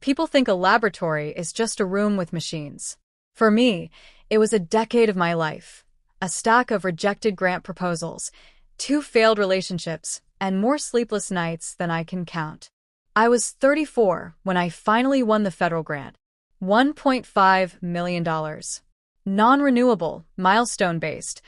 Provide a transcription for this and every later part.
People think a laboratory is just a room with machines. For me, it was a decade of my life, a stack of rejected grant proposals, 2 failed relationships, and more sleepless nights than I can count. I was 34 when I finally won the federal grant. $1.5 million. Non-renewable, milestone-based,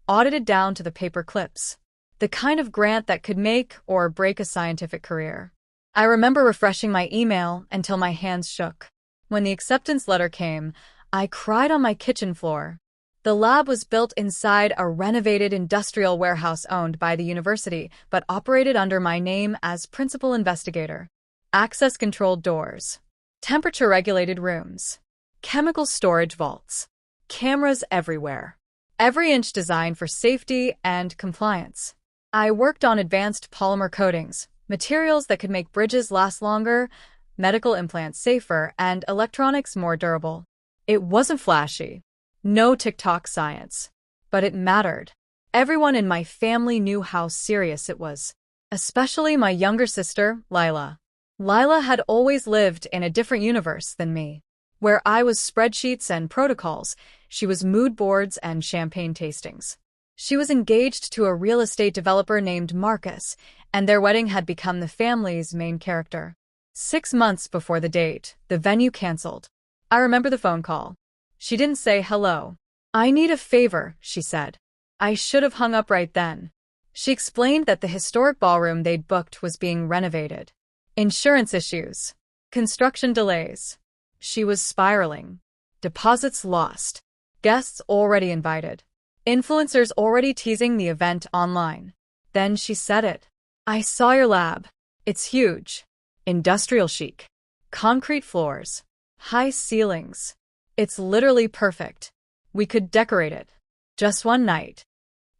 audited down to the paper clips. The kind of grant that could make or break a scientific career. I remember refreshing my email until my hands shook. When the acceptance letter came, I cried on my kitchen floor. The lab was built inside a renovated industrial warehouse owned by the university, but operated under my name as principal investigator. Access-controlled doors. Temperature-regulated rooms. Chemical storage vaults. Cameras everywhere. Every inch designed for safety and compliance. I worked on advanced polymer coatings, materials that could make bridges last longer, medical implants safer, and electronics more durable. It wasn't flashy. No TikTok science. But it mattered. Everyone in my family knew how serious it was. Especially my younger sister, Lila. Lila had always lived in a different universe than me. Where I was spreadsheets and protocols, she was mood boards and champagne tastings. She was engaged to a real estate developer named Marcus, and their wedding had become the family's main character. 6 months before the date, the venue canceled. I remember the phone call. She didn't say hello. "I need a favor," she said. I should have hung up right then. She explained that the historic ballroom they'd booked was being renovated. Insurance issues. Construction delays. She was spiraling. Deposits lost. Guests already invited. Influencers already teasing the event online. Then she said it. "I saw your lab. It's huge. Industrial chic. Concrete floors. High ceilings. It's literally perfect. We could decorate it. Just one night."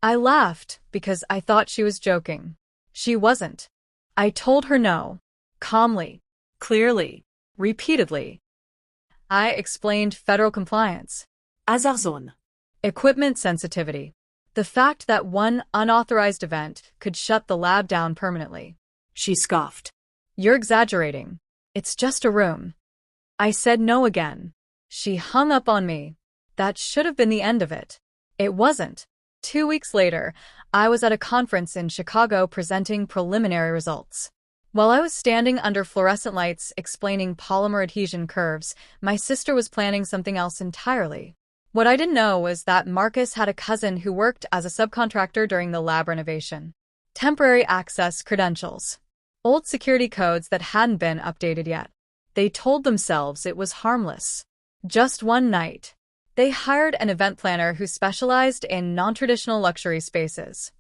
I laughed because I thought she was joking. She wasn't. I told her no. Calmly. Clearly. Repeatedly. I explained federal compliance. Azarzon. Equipment sensitivity. The fact that one unauthorized event could shut the lab down permanently. She scoffed. "You're exaggerating. It's just a room." I said no again. She hung up on me. That should have been the end of it. It wasn't. 2 weeks later, I was at a conference in Chicago presenting preliminary results. While I was standing under fluorescent lights explaining polymer adhesion curves, my sister was planning something else entirely. What I didn't know was that Marcus had a cousin who worked as a subcontractor during the lab renovation. Temporary access credentials. Old security codes that hadn't been updated yet. They told themselves it was harmless. Just one night. They hired an event planner who specialized in non-traditional luxury spaces.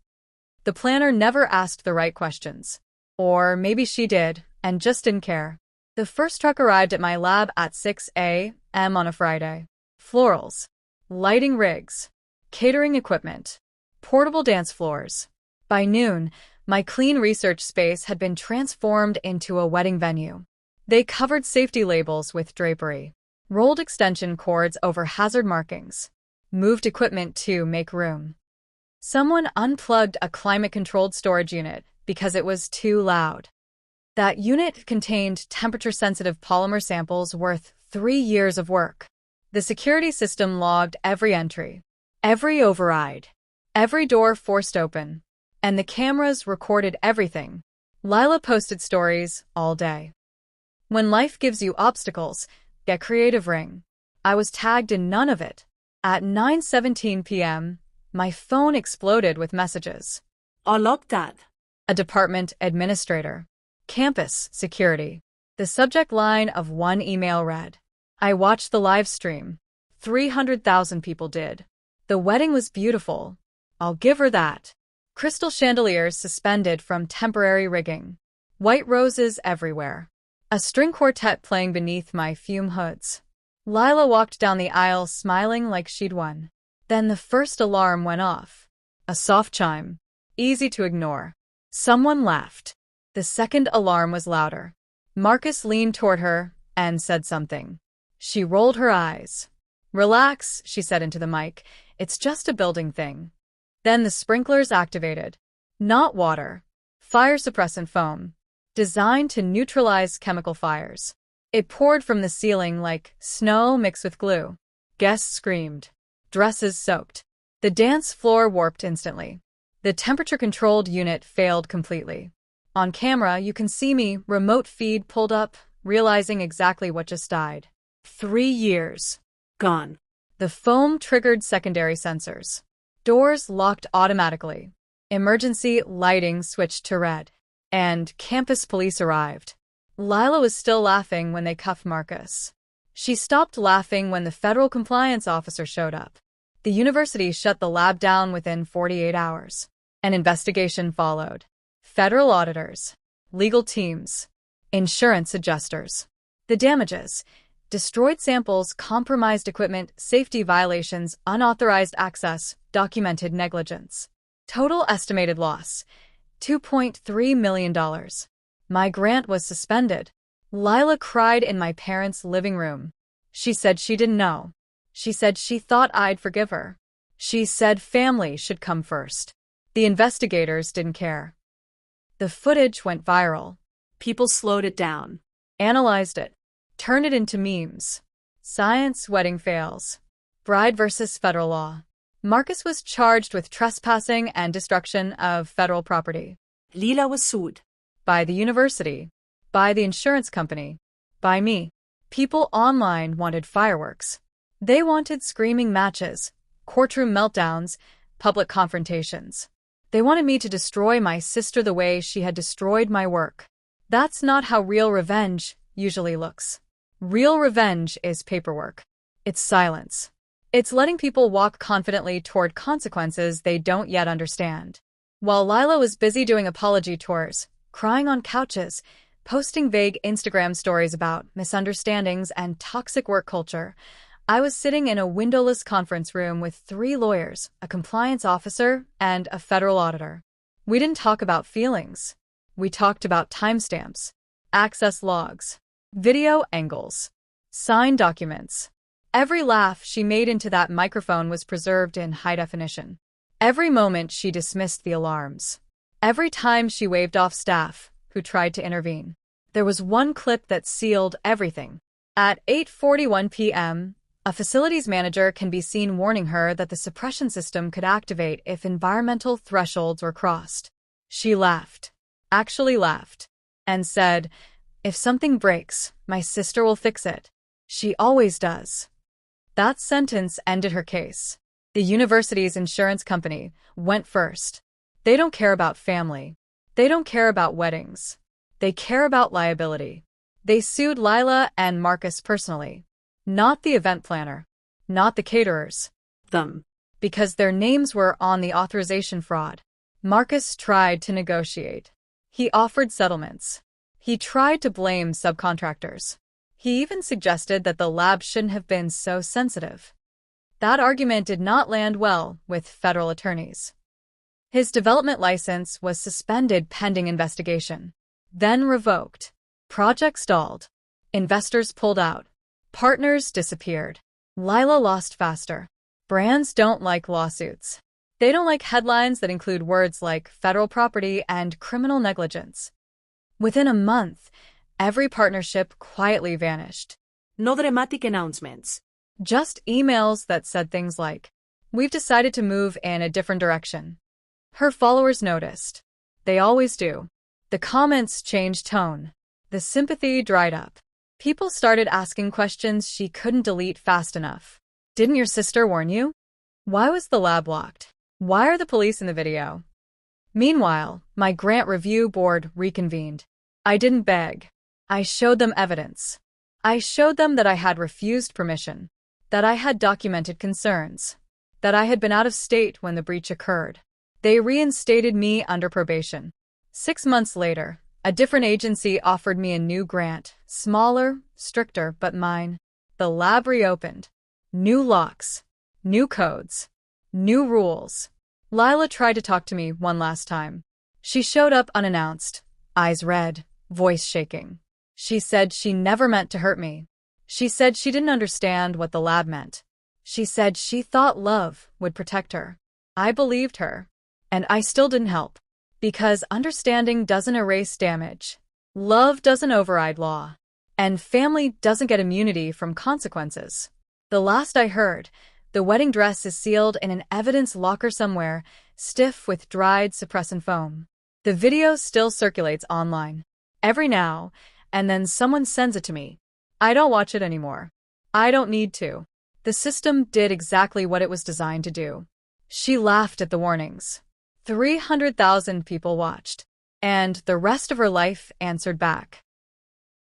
The planner never asked the right questions. Or maybe she did, and just didn't care. The first truck arrived at my lab at 6 a.m. on a Friday. Florals. Lighting rigs. Catering equipment. Portable dance floors. By noon, my clean research space had been transformed into a wedding venue. They covered safety labels with drapery. Rolled extension cords over hazard markings. Moved equipment to make room. Someone unplugged a climate-controlled storage unit because it was too loud. That unit contained temperature-sensitive polymer samples worth 3 years of work. The security system logged every entry, every override, every door forced open, and the cameras recorded everything. Lila posted stories all day. When life gives you obstacles, get creative ring. I was tagged in none of it. At 9:17 p.m., my phone exploded with messages. I logged that. A department administrator. Campus security. The subject line of one email read, "I watched the live stream. 300,000 people did. The wedding was beautiful. I'll give her that." Crystal chandeliers suspended from temporary rigging. White roses everywhere. A string quartet playing beneath my fume hoods. Lila walked down the aisle smiling like she'd won. Then the first alarm went off. A soft chime. Easy to ignore. Someone laughed. The second alarm was louder. Marcus leaned toward her and said something. She rolled her eyes. "Relax," she said into the mic. "It's just a building thing." Then the sprinklers activated. Not water. Fire suppressant foam. Designed to neutralize chemical fires. It poured from the ceiling like snow mixed with glue. Guests screamed. Dresses soaked. The dance floor warped instantly. The temperature-controlled unit failed completely. On camera, you can see me, remote feed pulled up, realizing exactly what just died. 3 years. Gone. The foam triggered secondary sensors. Doors locked automatically. Emergency lighting switched to red. And campus police arrived. Lila was still laughing when they cuffed Marcus. She stopped laughing when the federal compliance officer showed up. The university shut the lab down within 48 hours. An investigation followed. Federal auditors, legal teams, insurance adjusters. The damages: destroyed samples, compromised equipment, safety violations, unauthorized access, documented negligence. Total estimated loss: $2.3 million. My grant was suspended. Lila cried in my parents' living room. She said she didn't know. She said she thought I'd forgive her. She said family should come first. The investigators didn't care. The footage went viral. People slowed it down. Analyzed it. Turned it into memes. Science wedding fails. Bride versus federal law. Marcus was charged with trespassing and destruction of federal property. Lila was sued. By the university. By the insurance company. By me. People online wanted fireworks. They wanted screaming matches, courtroom meltdowns, public confrontations. They wanted me to destroy my sister the way she had destroyed my work. That's not how real revenge usually looks. Real revenge is paperwork. It's silence. It's letting people walk confidently toward consequences they don't yet understand. While Lila was busy doing apology tours, crying on couches, posting vague Instagram stories about misunderstandings and toxic work culture, I was sitting in a windowless conference room with 3 lawyers, a compliance officer, and a federal auditor. We didn't talk about feelings. We talked about timestamps, access logs, video angles, signed documents. Every laugh she made into that microphone was preserved in high definition. Every moment she dismissed the alarms. Every time she waved off staff who tried to intervene. There was one clip that sealed everything. At 8:41 p.m., a facilities manager can be seen warning her that the suppression system could activate if environmental thresholds were crossed. She laughed, actually laughed, and said, "If something breaks, my sister will fix it. She always does." That sentence ended her case. The university's insurance company went first. They don't care about family. They don't care about weddings. They care about liability. They sued Lila and Marcus personally. Not the event planner. Not the caterers. Them. Because their names were on the authorization fraud. Marcus tried to negotiate. He offered settlements. He tried to blame subcontractors. He even suggested that the lab shouldn't have been so sensitive. That argument did not land well with federal attorneys. His development license was suspended pending investigation. Then revoked. Project stalled. Investors pulled out. Partners disappeared. Lila lost faster. Brands don't like lawsuits. They don't like headlines that include words like federal property and criminal negligence. Within a month, every partnership quietly vanished. No dramatic announcements. Just emails that said things like, "We've decided to move in a different direction." Her followers noticed. They always do. The comments changed tone. The sympathy dried up. People started asking questions she couldn't delete fast enough. "Didn't your sister warn you? Why was the lab locked? Why are the police in the video?" Meanwhile, my grant review board reconvened. I didn't beg. I showed them evidence. I showed them that I had refused permission, that I had documented concerns, that I had been out of state when the breach occurred. They reinstated me under probation. 6 months later, a different agency offered me a new grant, smaller, stricter, but mine. The lab reopened. New locks, new codes, new rules. Lila tried to talk to me one last time. She showed up unannounced, eyes red, voice shaking. She said she never meant to hurt me. She said she didn't understand what the lab meant. She said she thought love would protect her. I believed her. And I still didn't help. Because understanding doesn't erase damage. Love doesn't override law. And family doesn't get immunity from consequences. The last I heard, the wedding dress is sealed in an evidence locker somewhere, stiff with dried suppressant foam. The video still circulates online. Every now and then someone sends it to me. I don't watch it anymore. I don't need to. The system did exactly what it was designed to do. She laughed at the warnings. 300,000 people watched. And the rest of her life answered back.